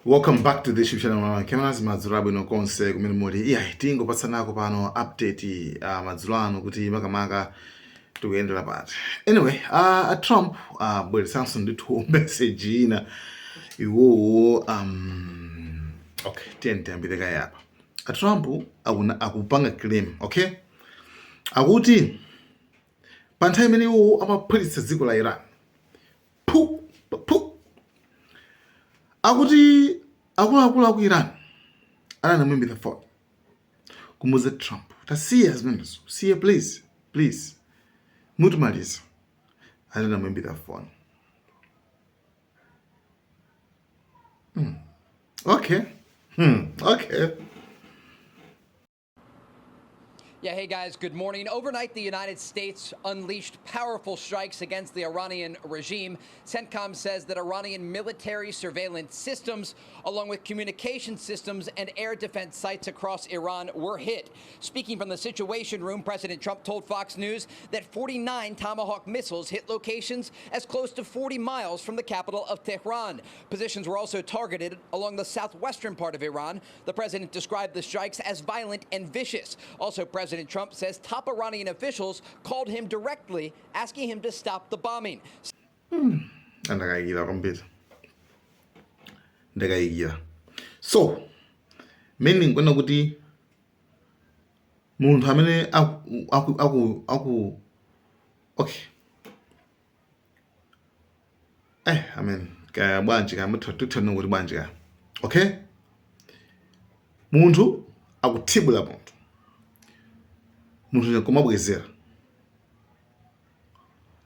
Welcome back to the channel. Cameras madzulabu no konse kumene muli. Yeah, tingo patsanako pano update madzulano kuti makamaka tukuyendera pati. Anyway, Trump bweresanso ndithu message ina iwo okay, tiyambire kayapa. Trump akupanga claim, okay? Akuti pa nthawi imene iwo amaphulitsa dziko la Iran. Akuti akuluakulu aku Iran ananamwembera phone kumuza Trump tasiya zimenezo, siya please mutumaliza, ananamwembera phone. Okay. Yeah, hey guys, good morning. Overnight, the United States unleashed powerful strikes against the Iranian regime. CENTCOM says that Iranian military surveillance systems, along with communication systems and air defense sites across Iran, were hit. Speaking from the Situation Room, President Trump told Fox News that 49 Tomahawk missiles hit locations as close to 40 miles from the capital of Tehran. Positions were also targeted along the southwestern part of Iran. The president described the strikes as violent and vicious. Also, President Trump says top Iranian officials called him directly, asking him to stop the bombing. So, meaning kwenda kuti munthu amene okay. Kaya bwanji kaya muthathuthana kuti bwanji kaya. Okay? Munthu akuthibula munthu nkumabwezera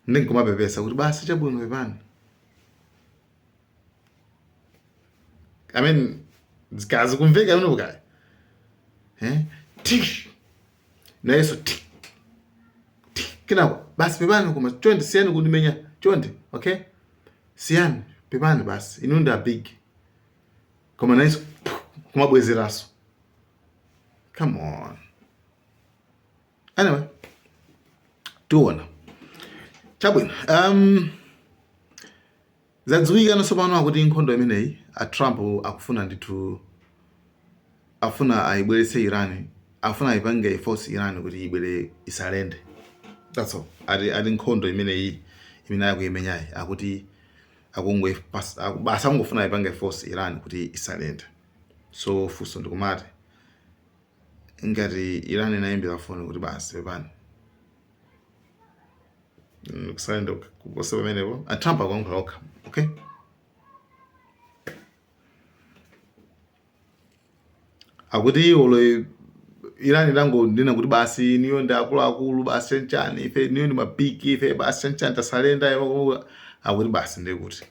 nkumapepesa kuti basi chabwino pepani. Zikazi kumveka uno kaya. Tish. Na yeso tik. Kinako basi pepani kuma chonde siyani kundimenya chonde, okay? Siyani pepani basi inunda big. Koma na yeso kumabwezeraso. Come on. Anyway, tuona chabwino zadziwika nosopano akuti nkhondo imeneyi Trump akufuna ndithu afuna ayibweretse Iran, afuna ayipange force Iran kuti ibwere isalende. That's all. Ati nkhondo imeneyi imene akuyimenyayi akuti akungwe basa ngofuna ayipange force Iran kuti isalende. So fuso ndikumati ngati Iran inaimbira phone kuti basi pepani kusalenda kuposa pamenepo Trump akuyankhula okha, okay? Akuti olo Iran ilango ndina kuti basi niyo ndi akuluakulu basi chanchani ife niyo ndi mabiki ife basi chanchani tasalenda akuti basi ndikuti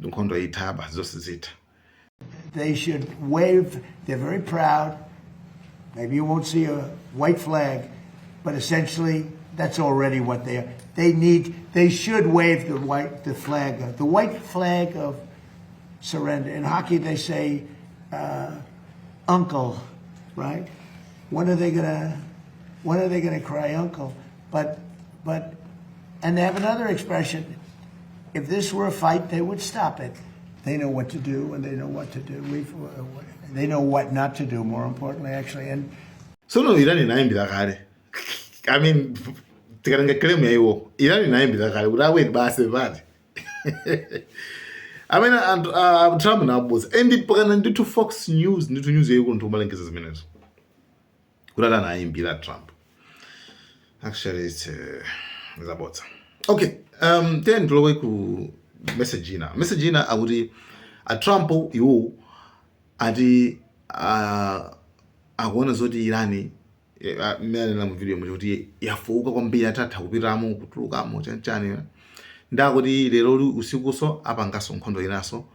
nkhondo ithaba zonse zitha. They should wave. They're very proud. Maybe you won't see a white flag, but essentially that's already what they are. They should wave the white flag of surrender. In hockey they say uncle, right? When are they gonna cry uncle? But and they have another expression. If this were a fight, they would stop it. They know what to do and they know what to do. They know what not to do, more importantly, actually. And so no, Iran inaimbira kale. Tikaranga claim ya iwo. Iran inaimbira kale. Urawe basi bad. Trump na boss. Endi pakana nditu Fox News, nditu news yeko ntumalengeza zimenezo. Urala na aimbira Trump. Actually, it's about. Okay. Then tulowe ku message ina akuti Trump iwo ati akuona zoti Irani mmeanena mu video muti kuti yafuka kwambiri atatha kupitamo kutulukamo chanchani ndakuti lero usikuso apangaso nkhondo inaso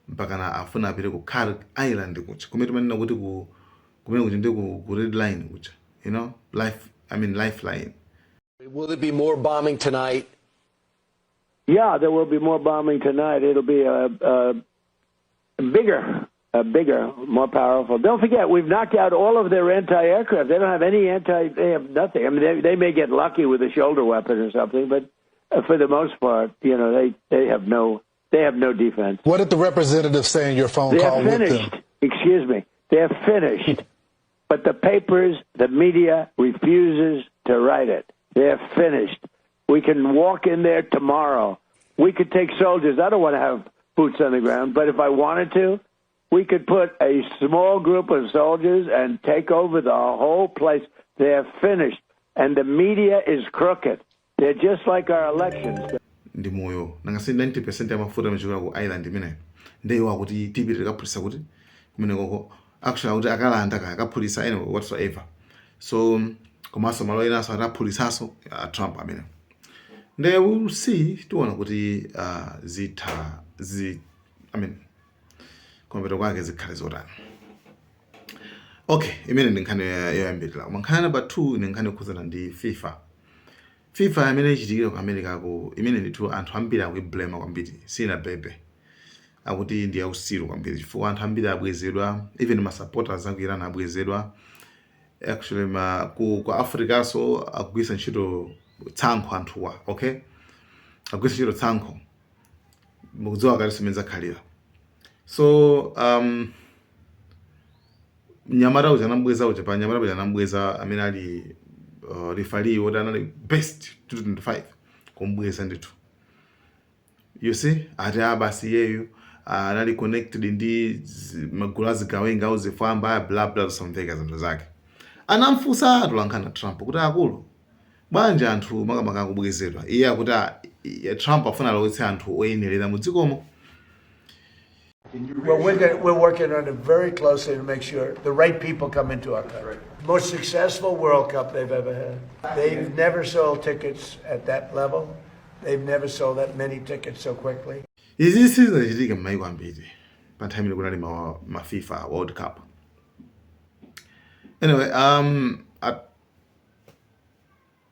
mpakana afuna apite ku Qatar Island kucha kumene manena kuti kumene kuti ndi ku red line kucha, you know, lifeline. Will there be more bombing tonight? Yeah, there will be more bombing tonight. It'll be bigger, more powerful. Don't forget, we've knocked out all of their anti-aircraft. They don't have they have nothing. They may get lucky with a shoulder weapon or something, but for the most part, they have no They have no defense. What did the representative say in your phone They're call with finished. them? Excuse me. They're finished. But the papers, the media refuses to write it. They're finished. We can walk in there tomorrow. We could take soldiers. I don't want to have boots on the ground, but if I wanted to, we could put a small group of soldiers and take over the whole place. They're finished. And the media is crooked. They're just like our elections. Ndi moyo nangasi 90% ya mafuta amachokera ku island imene ndeyiwa kuti tipite kaphulitsa kuti kumene koko actually kuti akalanda kaphulitsa anyway whatsoever. So komanso malo enaso aphulitsaso Trump amene nde we'll see tiona kuti kumapeto kwake zikhale zotani. Okay, imene ndi nkhani yoyambirira. Koma nkhani number 2 ndi nkhani yokhuzana ndi FIFA amene ichitikira ku America ko imene ndithu anthu ambiri akuiblame kwambiri sina bebe akuti ndi ausiru kwambiri chifukwa anthu ambiri abwezedwa, even ma supporters aku Iran abwezedwa. Actually ku Africa so akugwisa ntchito tsankho anthuwa, okay, akugwisa ntchito tsankho mukudziwa kale simenza khalira. So mnyamata uja anambweza uja pa nyamata uja anambweza amene ali referee what anali best 2025 kumbweza ndithu. You see ati basi yeyu anali connected ndi magulu azigawenga au zifamba bla bla something zinthu zake. Anamfusa atulankhana Trump kuti akulu banje anthu makamaka kubwezedwa iye akuti Trump afuna alowetse anthu oyenerera mu dzikomo. Well, we're working on it very closely to make sure the right people come into our country. Most successful World Cup they've ever had. They've never sold tickets at that level. They've never sold that many tickets so quickly. Izi sizichitika m'mayiko ambiri pa nthawi imene kunali ma FIFA World Cup. Anyway,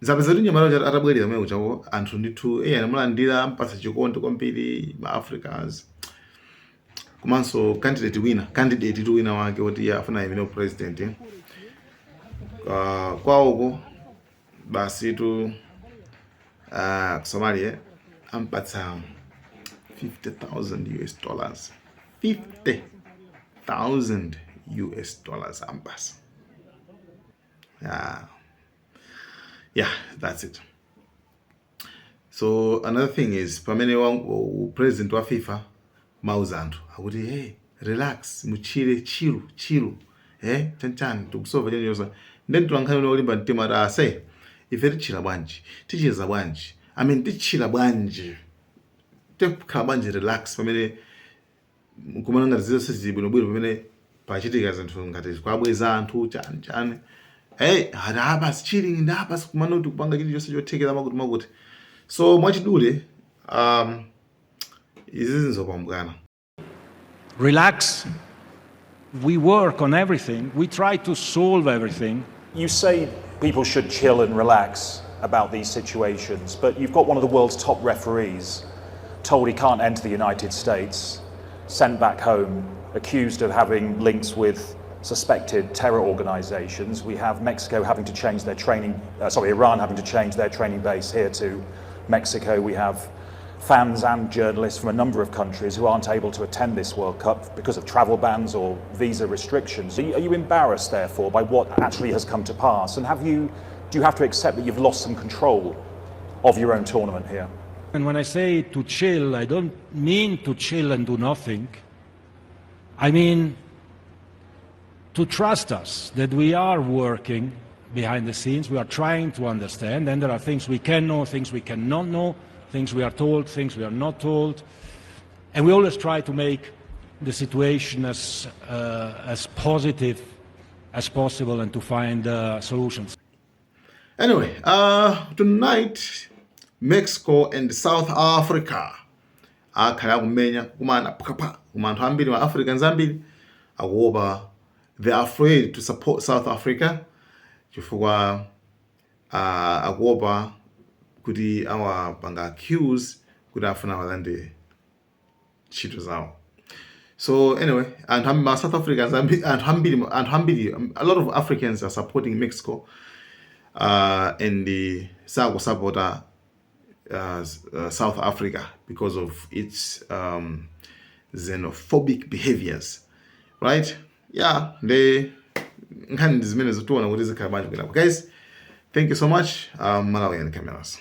zapeza kuti nyamalo atabwerera mwe uchako anthu ndithu anamulandira mpasa chikondi kwambiri ma Africans. Komanso candidate wina wake woti afuna imene president kwauko basi tu Somalia ampatsa $50,000. $50,000 ampasa. Yeah, that's it. So another thing is pamene president wa FIFA mauza anthu akuti hey relax muchire chilu chanchani tikusolva chenyosa ndeni tulankhani olimba mtima ase ife tichira bwanji ticheza bwanji tichira bwanji tikhala bwanji relax pamene kumana ngati zonse zibwinobwino pamene pachitika zinthu ngati kwabweza anthu chani basi chilling ndabasi kumana kuti kupanga chilichonse chothekera makuti. So mwachidule izi zinzopambukana. Relax. We work on everything. We try to solve everything. You say people should chill and relax about these situations, but you've got one of the world's top referees told he can't enter the United States, sent back home, accused of having links with suspected terror organizations. We have Mexico having to change their Iran having to change their training base here to Mexico. We have fans and journalists from a number of countries who aren't able to attend this World Cup because of travel bans or visa restrictions. Are you embarrassed, therefore, by what actually has come to pass? And do you have to accept that you've lost some control of your own tournament here? And when I say to chill, I don't mean to chill and do nothing. I mean to trust us, that we are working behind the scenes, we are trying to understand, and there are things we can know, things we cannot know, things we are told, things we are not told, and we always try to make the situation as positive as possible and to find solutions. Anyway, tonight Mexico and South Africa akhala kumenya kumana kuma anthu ambiri ma Africans ambiri akuopa. They are afraid to support South Africa chifukwa akuopa kuti awapanga accuse kuti afuna walande ntchito zawo. So anyway, and South Africans and a lot of Africans are supporting Mexico and the South supporter South Africa because of its xenophobic behaviors, right? Yeah, they guys, thank you so much. Malawian cameras.